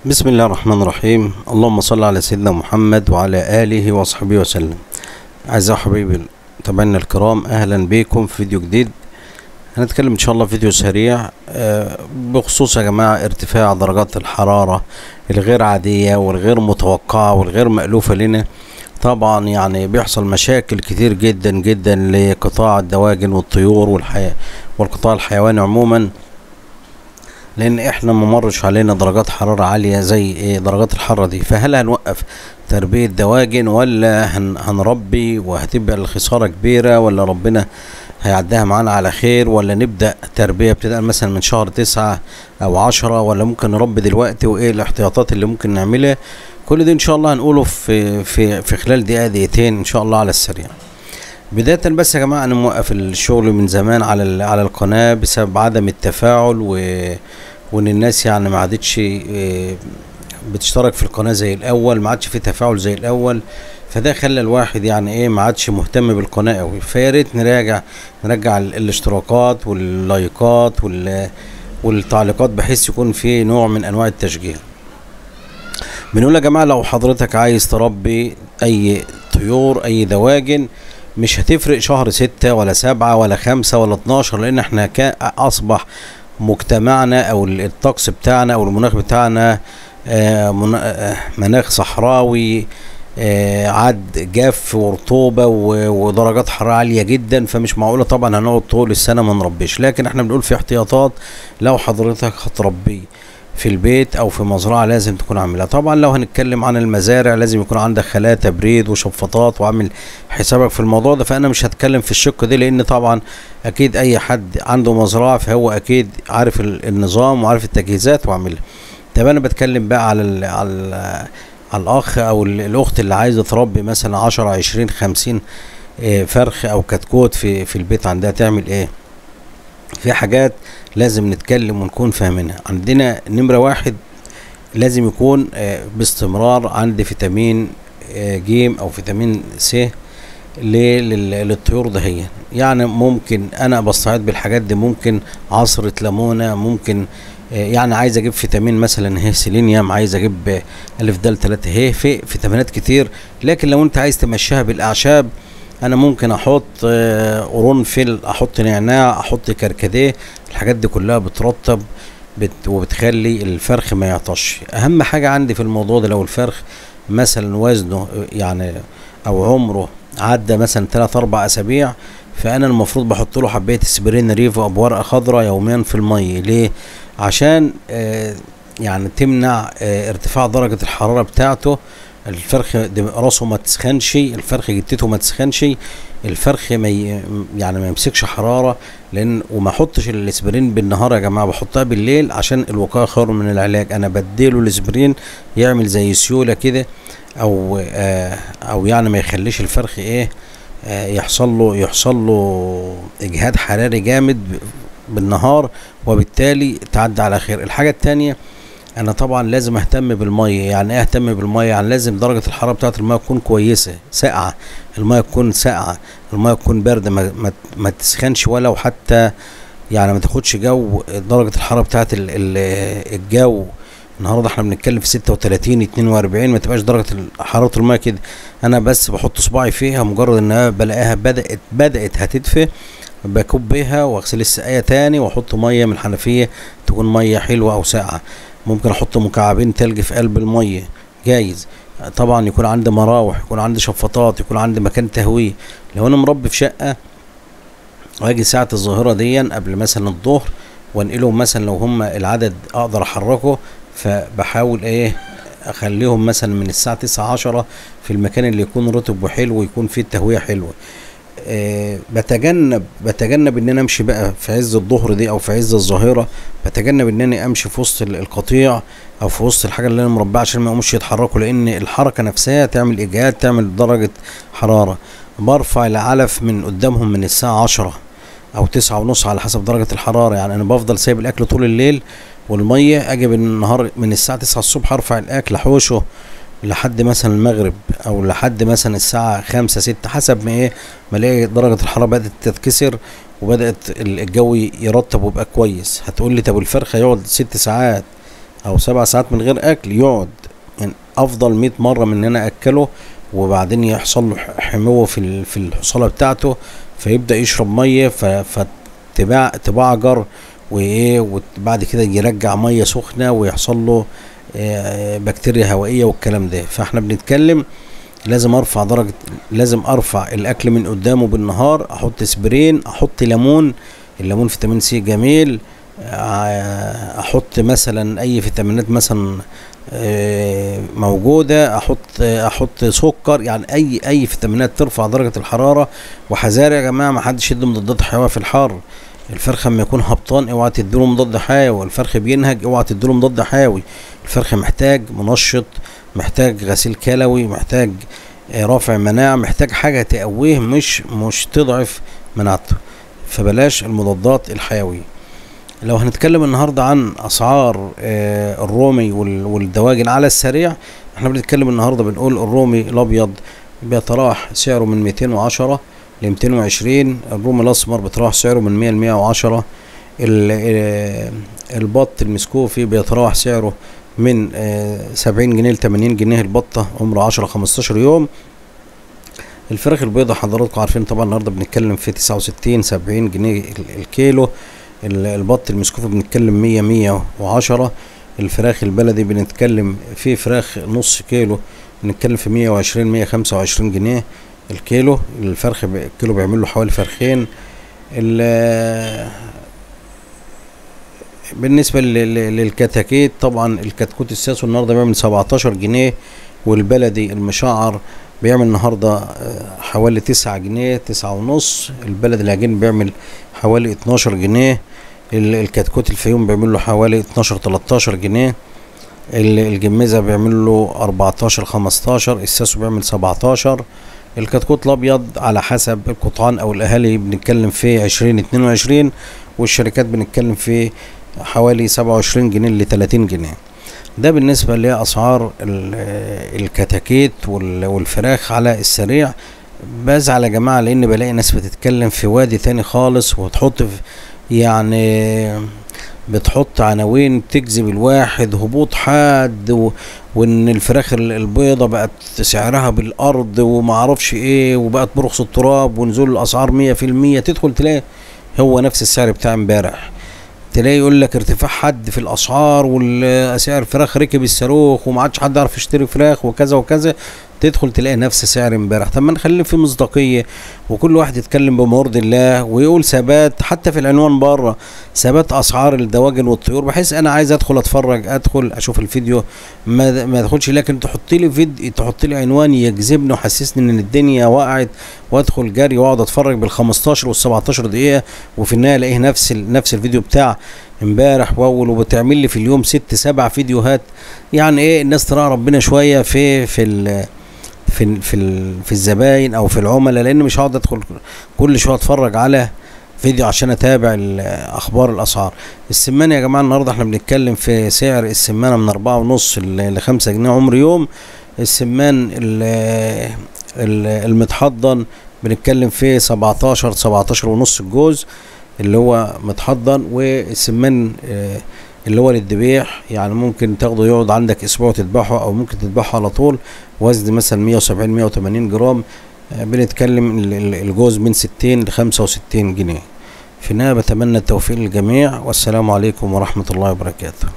بسم الله الرحمن الرحيم. اللهم صل على سيدنا محمد وعلى آله وصحبه وسلم. أعزائي حبايبي متابعينا الكرام، أهلا بكم في فيديو جديد. هنتكلم إن شاء الله فيديو سريع بخصوص يا جماعة ارتفاع درجات الحرارة الغير عادية والغير متوقعة والغير مألوفة لنا. طبعا يعني بيحصل مشاكل كتير جدا جدا لقطاع الدواجن والطيور والقطاع الحيواني عموما، لان احنا ممرش علينا درجات حرارة عالية زي درجات الحرارة دي. فهل هنوقف تربية دواجن ولا هنربي وهتبقى الخسارة كبيرة، ولا ربنا هيعديها معانا على خير، ولا نبدأ تربية ابتداء مثلا من شهر 9 أو 10، ولا ممكن نربي دلوقتي، وايه الاحتياطات اللي ممكن نعملها؟ كل ده ان شاء الله هنقوله في خلال دقيقتين ان شاء الله على السريع. بداية بس يا جماعة انا موقف الشغل من زمان على القناة بسبب عدم التفاعل، وان الناس يعني ما عادتش بتشترك في القناة زي الاول، ما عادش في تفاعل زي الاول. فده خلى الواحد يعني ايه ما عادش مهتم بالقناة قوي. فيا ريت نرجع الاشتراكات واللايكات والتعليقات بحيث يكون في نوع من انواع التشجيع. بنقول يا جماعة لو حضرتك عايز تربي اي طيور اي دواجن، مش هتفرق شهر 6 ولا 7 ولا 5 ولا 12، لان احنا اصبح مجتمعنا او الطقس بتاعنا او المناخ بتاعنا مناخ صحراوي، عد جاف ورطوبة ودرجات حرارة عالية جدا. فمش معقولة طبعا هنقعد طول السنة ما نربيش، لكن احنا بنقول في احتياطات لو حضرتك هتربيه في البيت او في مزرعة لازم تكون عاملها. طبعا لو هنتكلم عن المزارع لازم يكون عندك خلايا تبريد وشفاطات، وعامل حسابك في الموضوع ده. فانا مش هتكلم في الشق ده، لان طبعا اكيد اي حد عنده مزرعة فهو اكيد عارف النظام وعارف التجهيزات وعاملها. طب انا بتكلم بقى على الاخ او الاخت اللي عايزة تربي مثلا 10 20 50 فرخ او كتكوت في البيت، عندها تعمل ايه؟ في حاجات لازم نتكلم ونكون فاهمينها. عندنا نمرة 1 لازم يكون باستمرار عندي فيتامين ج او فيتامين س للطيور دهيا. يعني ممكن انا بستعيد بالحاجات دي، ممكن عصرة ليمونة، ممكن يعني عايز اجيب فيتامين مثلا سيلينيوم، عايز اجيب الف د 3 في فيتامينات كتير. لكن لو انت عايز تمشيها بالاعشاب، انا ممكن احط قرنفل، احط نعناع، احط كركديه. الحاجات دي كلها بترطب وبتخلي الفرخ ما يعطش. اهم حاجة عندي في الموضوع ده لو الفرخ مثلا وزنه يعني او عمره عدى مثلا 3 4 اسابيع، فانا المفروض بحط له حبايه اسبرين ريفو او بورقه خضراء يوميا في الميه. ليه؟ عشان يعني تمنع ارتفاع درجه الحراره بتاعته. الفرخ راسه ما تسخنش، الفرخ جتته ما تسخنش، الفرخ يعني ما يمسكش حراره. لان وما احطش الاسبرين بالنهار يا جماعه، بحطها بالليل عشان الوقايه خير من العلاج. انا بديله الاسبرين يعمل زي سيوله كده، او يعني ما يخليش الفرخ ايه يحصل له اجهاد حراري جامد بالنهار، وبالتالي تعدي على خير. الحاجه التانية انا طبعا لازم اهتم بالميه. يعني ايه اهتم بالميه؟ يعني لازم درجه الحراره بتاعه الميه تكون كويسه، ساقعه، الميه تكون ساقعه، الميه تكون بارده، ما تسخنش، ولو حتى يعني ما تاخدش جو درجه الحراره بتاعه الجو. النهارده احنا بنتكلم في 36 42، ما تبقاش درجه حراره الميه كده. انا بس بحط صباعي فيها، مجرد ان بلاقيها بدات هتدفى بكب بيها واغسل السقايه تاني واحط ميه من الحنفيه تكون ميه حلوه او ساقعه. ممكن احط مكعبين تلج في قلب الميه جايز. طبعا يكون عندي مراوح، يكون عندي شفاطات، يكون عندي مكان تهويه. لو انا مربي في شقه واجي ساعه الظهيره دي قبل مثلا الظهر وانقلهم، مثلا لو هم العدد اقدر احركه، فبحاول ايه اخليهم مثلا من الساعه 9 10 في المكان اللي يكون رطب وحلو ويكون فيه التهويه حلوه. بتجنب ان انا امشي بقى في عز الظهر دي او في عز الظهيره، بتجنب ان انا امشي في وسط القطيع او في وسط الحاجه اللي انا مربيها عشان ما يقوموش يتحركوا، لان الحركه نفسها تعمل اجهاد، تعمل درجه حراره. برفع العلف من قدامهم من الساعه 10 او 9 ونص على حسب درجه الحراره. يعني انا بفضل سايب الاكل طول الليل والميه، اجي بالنهار من الساعه 9 الصبح ارفع الاكل احوشه لحد مثلا المغرب او لحد مثلا الساعه 5 6 حسب ما ايه ما الاقي درجه الحراره بدات تتكسر وبدات الجو يرطب ويبقى كويس. هتقول لي طب الفرخه يقعد 6 ساعات او 7 ساعات من غير اكل، يقعد يعني افضل 100 مرة من ان انا اكله، وبعدين يحصل له حموه في الحصالة بتاعته، فيبدأ يشرب مية فتبعجر، وايه، وبعد كده يرجع مية سخنة ويحصل له بكتيريا هوائية والكلام ده. فاحنا بنتكلم لازم ارفع الاكل من قدامه بالنهار، احط اسبرين، احط ليمون، الليمون فيتامين سي جميل، احط مثلا اي فيتامينات مثلا موجودة، احط سكر، يعني اي فيتامينات ترفع درجة الحرارة. وحذار يا جماعة، ما حدش يدي مضادات حيوية في الحر. الفرخ اما يكون هبطان اوعى تديله مضاد حيوي، الفرخ بينهج اوعى تديله مضاد حيوي. الفرخ محتاج منشط، محتاج غسيل كلوي، محتاج رافع مناعة، محتاج حاجة تقويه مش تضعف مناعته. فبلاش المضادات الحيوية. لو هنتكلم النهاردة عن اسعار الرومي والدواجن على السريع، احنا بنتكلم النهاردة بنقول الرومي الابيض بيتراوح سعره من 210 ل 220، الرومي الاسمر بيتراوح سعره من 100 ل 110، البط المسكوفي بيتراوح سعره من 70 جنيه ل 80 جنيه البطة، عمره 10 15 يوم. الفراخ البيضة حضراتكم عارفين طبعا النهارده بنتكلم في 69 70 جنيه الكيلو. البط المسكوفي بنتكلم 100 110. الفراخ البلدي بنتكلم في فراخ نص كيلو بنتكلم في 120 125 جنيه الكيلو. الفرخ الكيلو بيعمل له حوالي فرخين. بالنسبة للكتاكيت طبعا الكتكوت الساسو النهارده بيعمل 17 جنيه، والبلدي المشعر بيعمل النهارده حوالي 9 جنيه 9 ونص. البلدي العجين بيعمل حوالي 12 جنيه. الكتكوت الفيوم بيعمل له حوالي 12 13 جنيه. الجميزة بيعمل له 14 15. الساسو بيعمل 17. الكتكوت الابيض على حسب القطعان او الاهالي بنتكلم في 20 22، والشركات بنتكلم في حوالي 27 جنيه ل 30 جنيه. ده بالنسبة لأسعار الكتاكيت والفراخ على السريع. بزعل يا جماعة لأن بلاقي ناس بتتكلم في وادي تاني خالص، وتحط يعني بتحط عناوين تجذب الواحد، هبوط حاد، وان الفراخ البيضة بقت سعرها بالارض ومعرفش ايه، وبقت برخص التراب، ونزول الاسعار 100%. تدخل تلاقي هو نفس السعر بتاع امبارح، تلاقي يقول لك ارتفاع حد في الاسعار، والسعر الفراخ ركب الصاروخ وما عادش حد يعرف يشتري فراخ وكذا وكذا. تدخل تلاقي نفس سعر امبارح. طب ما نخلي في مصداقيه، وكل واحد يتكلم بمرضي الله ويقول ثبات، حتى في العنوان بره ثبات اسعار الدواجن والطيور، بحيث انا عايز ادخل اتفرج، ادخل اشوف الفيديو، ما ادخلش لكن تحط لي فيديو، تحط لي عنوان يجذبني ويحسسني ان الدنيا وقعت، وادخل جري واقعد اتفرج بال15 وال17 دقيقه، وفي النهايه الاقيه نفس الفيديو بتاع امبارح واول، وبتعمل لي في اليوم 6 7 فيديوهات. يعني ايه، الناس تراعي ربنا شويه في الزباين او في العملاء، لان مش هقعد ادخل كل شويه اتفرج على فيديو عشان اتابع اخبار الاسعار. السمانه يا جماعه النهارده احنا بنتكلم في سعر السمانه من 4.5 ل 5 جنيه عمر يوم. السمان المتحضن بنتكلم في 17 ونص الجوز اللي هو متحضن، والسمان اللي هو للذبيح، يعني ممكن تاخده يقعد عندك اسبوع تذبحه، او ممكن تذبحه على طول، وزن مثلا 170 180 جرام. بنتكلم الجوز من 60 ل 65 جنيه. في النهاية بتمنى التوفيق للجميع، والسلام عليكم ورحمة الله وبركاته.